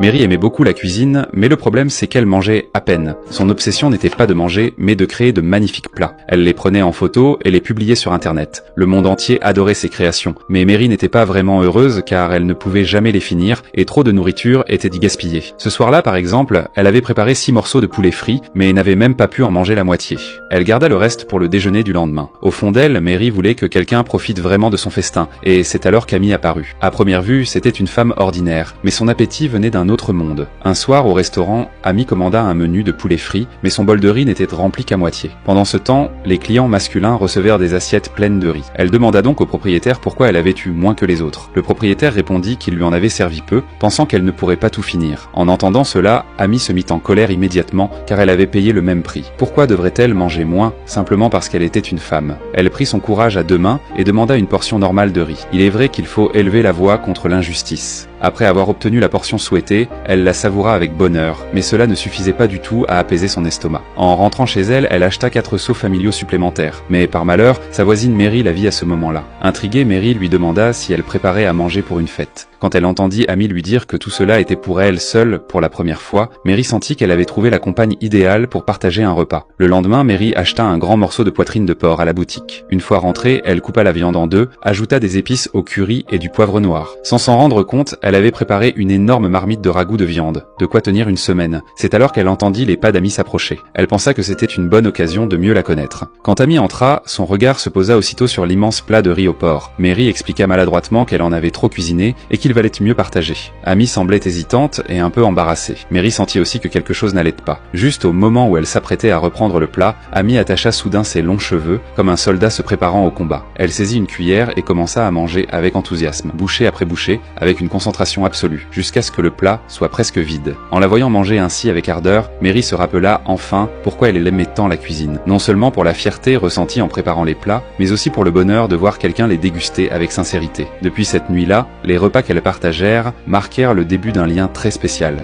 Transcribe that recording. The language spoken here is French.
Mary aimait beaucoup la cuisine, mais le problème c'est qu'elle mangeait à peine. Son obsession n'était pas de manger, mais de créer de magnifiques plats. Elle les prenait en photo et les publiait sur internet. Le monde entier adorait ses créations, mais Mary n'était pas vraiment heureuse car elle ne pouvait jamais les finir et trop de nourriture était gaspillée. Ce soir-là par exemple, elle avait préparé 6 morceaux de poulet frit, mais n'avait même pas pu en manger la moitié. Elle garda le reste pour le déjeuner du lendemain. Au fond d'elle, Mary voulait que quelqu'un profite vraiment de son festin, et c'est alors qu'Amy apparut. À première vue, c'était une femme ordinaire, mais son appétit venait d'un autre monde. Un soir, au restaurant, Amy commanda un menu de poulet frit, mais son bol de riz n'était rempli qu'à moitié. Pendant ce temps, les clients masculins recevèrent des assiettes pleines de riz. Elle demanda donc au propriétaire pourquoi elle avait eu moins que les autres. Le propriétaire répondit qu'il lui en avait servi peu, pensant qu'elle ne pourrait pas tout finir. En entendant cela, Amy se mit en colère immédiatement, car elle avait payé le même prix. Pourquoi devrait-elle manger moins, simplement parce qu'elle était une femme? Elle prit son courage à deux mains et demanda une portion normale de riz. Il est vrai qu'il faut élever la voix contre l'injustice. Après avoir obtenu la portion souhaitée, elle la savoura avec bonheur, mais cela ne suffisait pas du tout à apaiser son estomac. En rentrant chez elle, elle acheta 4 seaux familiaux supplémentaires. Mais par malheur, sa voisine Mary la vit à ce moment-là. Intriguée, Mary lui demanda si elle préparait à manger pour une fête. Quand elle entendit Amy lui dire que tout cela était pour elle seule pour la première fois, Mary sentit qu'elle avait trouvé la compagne idéale pour partager un repas. Le lendemain, Mary acheta un grand morceau de poitrine de porc à la boutique. Une fois rentrée, elle coupa la viande en deux, ajouta des épices au curry et du poivre noir. Sans s'en rendre compte, elle avait préparé une énorme marmite de ragoût de viande, de quoi tenir une semaine. C'est alors qu'elle entendit les pas d'Amy s'approcher. Elle pensa que c'était une bonne occasion de mieux la connaître. Quand Amy entra, son regard se posa aussitôt sur l'immense plat de riz au porc. Mary expliqua maladroitement qu'elle en avait trop cuisiné et qu'il valait mieux partager. Amy semblait hésitante et un peu embarrassée. Mary sentit aussi que quelque chose n'allait pas. Juste au moment où elle s'apprêtait à reprendre le plat, Amy attacha soudain ses longs cheveux, comme un soldat se préparant au combat. Elle saisit une cuillère et commença à manger avec enthousiasme, bouchée après bouchée, avec une concentration absolue, jusqu'à ce que le plat soit presque vide. En la voyant manger ainsi avec ardeur, Mary se rappela enfin pourquoi elle aimait tant la cuisine. Non seulement pour la fierté ressentie en préparant les plats, mais aussi pour le bonheur de voir quelqu'un les déguster avec sincérité. Depuis cette nuit-là, les repas qu'elle partageait marquèrent le début d'un lien très spécial.